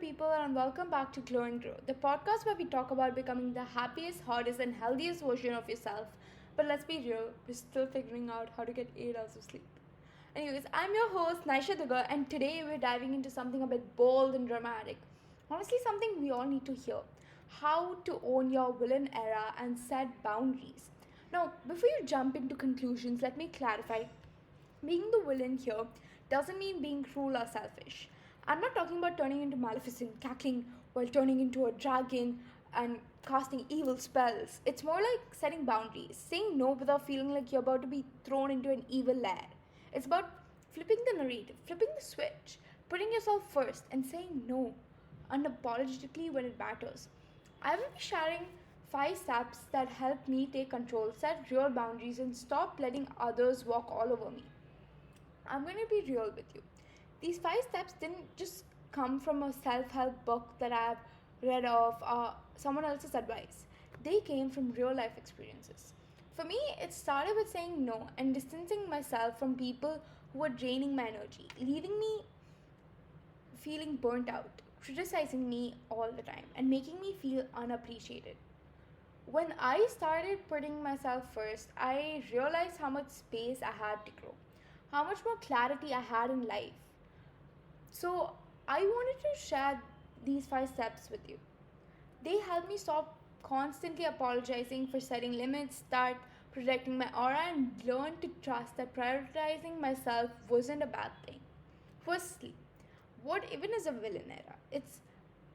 people, and welcome back to Glow and Grow, the podcast where we talk about becoming the happiest, hottest, and healthiest version of yourself. But let's be real, we're still figuring out how to get 8 hours of sleep. Anyways, I'm your host, Naisha Dugar, and today we're diving into something a bit bold and dramatic. Honestly, something we all need to hear: how to own your villain era and set boundaries. Now, before you jump into conclusions, let me clarify: being the villain here doesn't mean being cruel or selfish. I'm not talking about turning into Maleficent, cackling while turning into a dragon and casting evil spells. It's more like setting boundaries, saying no without feeling like you're about to be thrown into an evil lair. It's about flipping the narrative, flipping the switch, putting yourself first, and saying no unapologetically when it matters. I will be sharing 5 steps that help me take control, set real boundaries, and stop letting others walk all over me. I'm going to be real with you. These 5 steps didn't just come from a self help book that I've read of someone else's advice, they came from real life experiences. For me, it started with saying no and distancing myself from people who were draining my energy, leaving me feeling burnt out, criticizing me all the time, and making me feel unappreciated. When I started putting myself first, I realized how much space I had to grow, how much more clarity I had in life. So, I wanted to share these 5 steps with you. They help me stop constantly apologizing for setting limits, start protecting my aura, and learn to trust that prioritizing myself wasn't a bad thing. Firstly, what even is a villain era? It's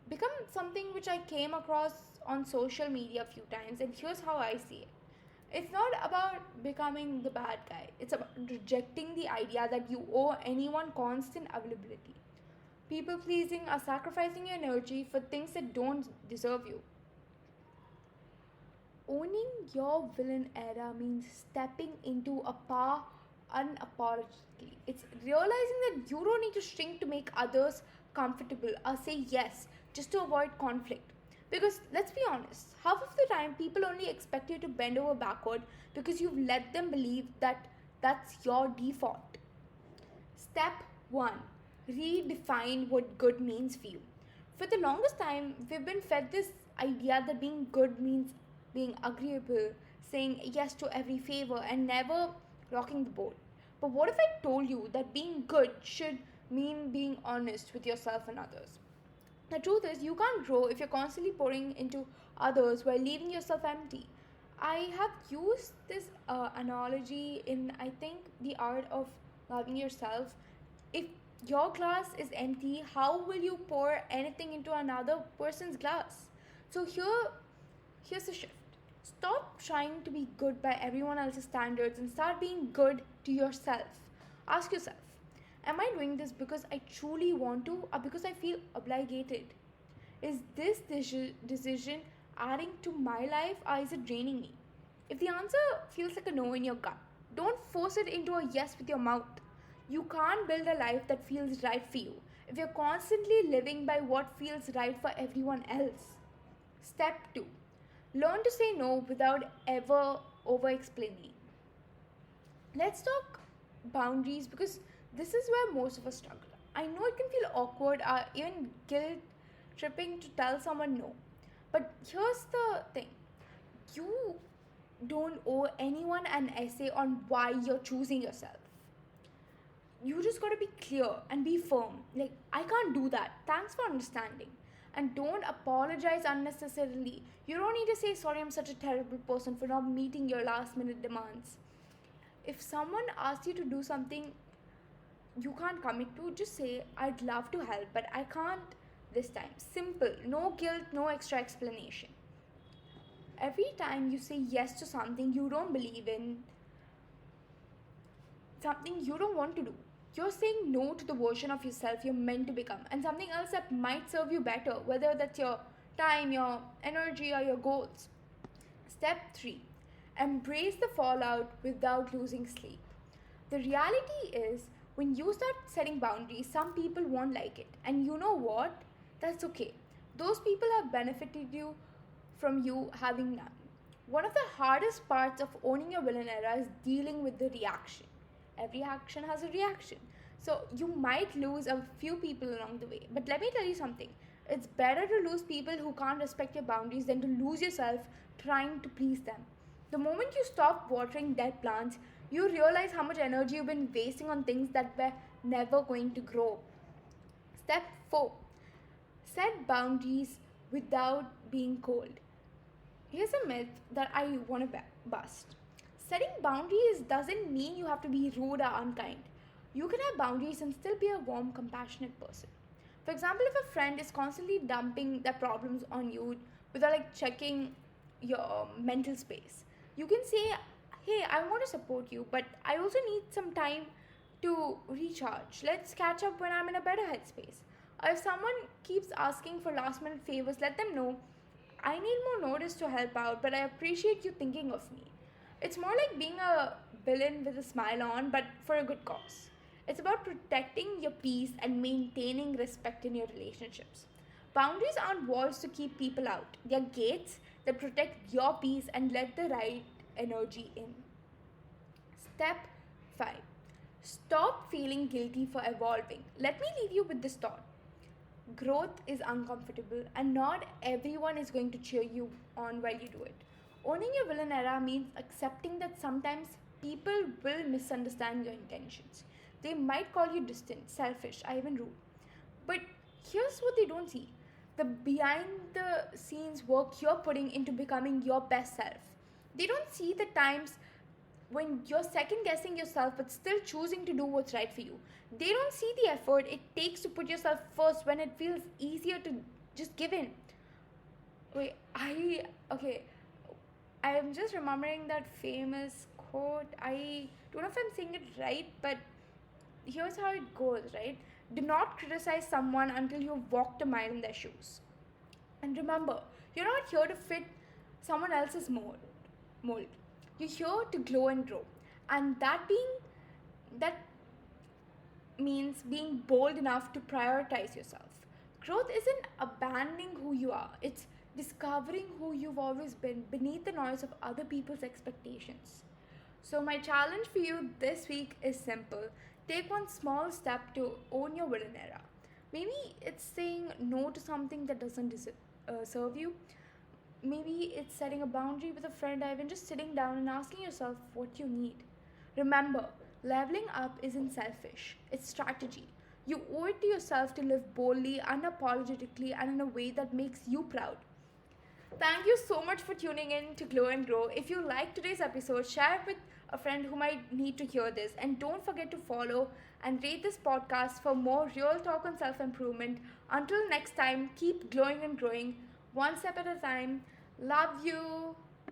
become something which I came across on social media a few times, and here's how I see it. It's not about becoming the bad guy, it's about rejecting the idea that you owe anyone constant availability. People pleasing or sacrificing your energy for things that don't deserve you. Owning your villain era means stepping into a power unapologetically. It's realizing that you don't need to shrink to make others comfortable or say yes just to avoid conflict. Because let's be honest, half of the time people only expect you to bend over backward because you've let them believe that that's your default. Step 1: redefine what good means for you. For the longest time, we've been fed this idea that being good means being agreeable, saying yes to every favor, and never rocking the boat. But what if I told you that being good should mean being honest with yourself and others? The truth is, you can't grow if you're constantly pouring into others while leaving yourself empty. I have used this analogy in, I think, The Art of Loving Yourself. If your glass is empty, how will you pour anything into another person's glass? So here's the shift. Stop trying to be good by everyone else's standards and start being good to yourself. Ask yourself, am I doing this because I truly want to or because I feel obligated? Is this decision adding to my life or is it draining me? If the answer feels like a no in your gut, don't force it into a yes with your mouth. You can't build a life that feels right for you if you're constantly living by what feels right for everyone else. Step 2: learn to say no without ever over explaining. Let's talk boundaries because this is where most of us struggle. I know it can feel awkward or even guilt tripping to tell someone no. But here's the thing: you don't owe anyone an essay on why you're choosing yourself. You just gotta be clear and be firm. Like, I can't do that. Thanks for understanding. And don't apologize unnecessarily. You don't need to say, sorry, I'm such a terrible person for not meeting your last minute demands. If someone asks you to do something you can't commit to, just say, I'd love to help, but I can't this time. Simple. No guilt, no extra explanation. Every time you say yes to something you don't believe in, something you don't want to do, you're saying no to the version of yourself you're meant to become and something else that might serve you better, whether that's your time, your energy, or your goals. Step 3: embrace the fallout without losing sleep. The reality is, when you start setting boundaries, some people won't like it. And you know what? That's okay. Those people have benefited you from you having none. One of the hardest parts of owning your villain era is dealing with the reaction. Every action has a reaction. So you might lose a few people along the way. But let me tell you something. It's better to lose people who can't respect your boundaries than to lose yourself trying to please them. The moment you stop watering dead plants, you realize how much energy you've been wasting on things that were never going to grow. Step 4. Set boundaries without being cold. Here's a myth that I want to bust. Setting boundaries doesn't mean you have to be rude or unkind. You can have boundaries and still be a warm, compassionate person. For example, if a friend is constantly dumping their problems on you without checking your mental space, you can say, "Hey, I want to support you, but I also need some time to recharge. Let's catch up when I'm in a better headspace." Or if someone keeps asking for last minute favors, let them know, "I need more notice to help out, but I appreciate you thinking of me." It's more like being a villain with a smile on, but for a good cause. It's about protecting your peace and maintaining respect in your relationships. Boundaries aren't walls to keep people out, they're gates that protect your peace and let the right energy in. Step 5. Stop feeling guilty for evolving. Let me leave you with this thought. Growth is uncomfortable, and not everyone is going to cheer you on while you do it. Owning your villain era means accepting that sometimes people will misunderstand your intentions. They might call you distant, selfish, or even rude. But here's what they don't see: the behind the scenes work you're putting into becoming your best self. They don't see the times when you're second guessing yourself but still choosing to do what's right for you. They don't see the effort it takes to put yourself first when it feels easier to just give in. Wait, okay. I am just remembering that famous quote. I don't know if I'm saying it right, but here's how it goes, right? Do not criticize someone until you've walked a mile in their shoes. And remember, you're not here to fit someone else's mold. You're here to glow and grow. And that means being bold enough to prioritize yourself. Growth isn't abandoning who you are, it's discovering who you've always been beneath the noise of other people's expectations. So, my challenge for you this week is simple: take one small step to own your villain era. Maybe it's saying no to something that doesn't serve you. Maybe it's setting a boundary with a friend, or even just sitting down and asking yourself what you need. Remember, leveling up isn't selfish, it's strategy. You owe it to yourself to live boldly, unapologetically, and in a way that makes you proud. Thank you so much for tuning in to Glow and Grow. If you like today's episode, share it with a friend who might need to hear this. And don't forget to follow and rate this podcast for more real talk on self improvement. Until next time, keep glowing and growing, one step at a time. Love you.